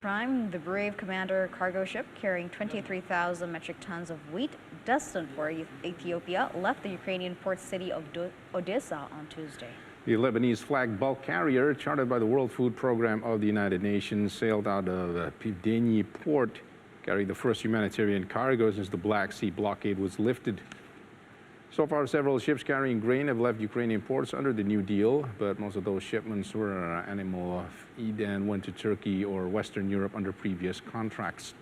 Prime, the Brave Commander cargo ship carrying 23,000 metric tons of wheat destined for Ethiopia left the Ukrainian port city of Odesa on Tuesday. The Lebanese-flagged bulk carrier, chartered by the World Food Program of the United Nations, sailed out of Pivdeni port, carrying the first humanitarian cargo since the Black Sea blockade was lifted. So far, several ships carrying grain have left Ukrainian ports under the New Deal, but most of those shipments were animal feed and went to Turkey or Western Europe under previous contracts.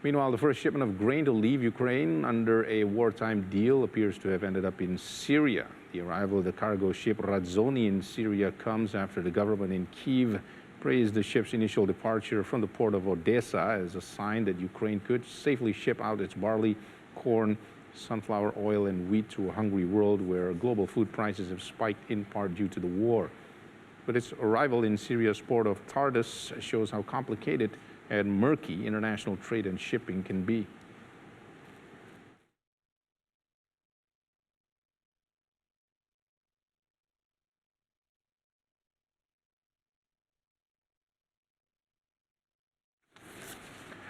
Meanwhile, the first shipment of grain to leave Ukraine under a wartime deal appears to have ended up in Syria. The arrival of the cargo ship Radzoni in Syria comes after the government in Kyiv praised the ship's initial departure from the port of Odesa as a sign that Ukraine could safely ship out its barley, corn, sunflower oil, and wheat to a hungry world where global food prices have spiked in part due to the war. But its arrival in Syria's port of Tartus shows how complicated and murky international trade and shipping can be.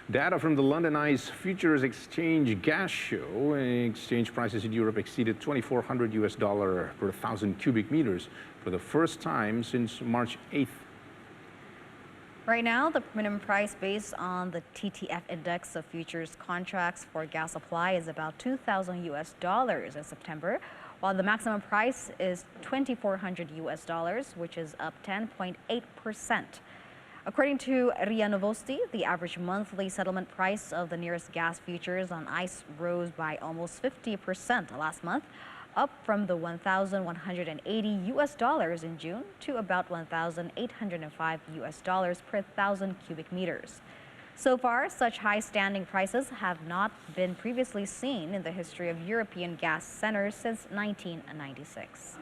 Data from the London ICE Futures Exchange gas show exchange prices in Europe exceeded $2,400 per 1,000 cubic meters for the first time since March 8th. Right now, the minimum price based on the TTF index of futures contracts for gas supply is about $2,000 in September, while the maximum price is $2,400, which is up 10.8%. According to RIA Novosti, the average monthly settlement price of the nearest gas futures on ICE rose by almost 50% last month, up from the $1,180 in June to about $1,805 per 1,000 cubic meters. So far, such high standing prices have not been previously seen in the history of European gas centers since 1996.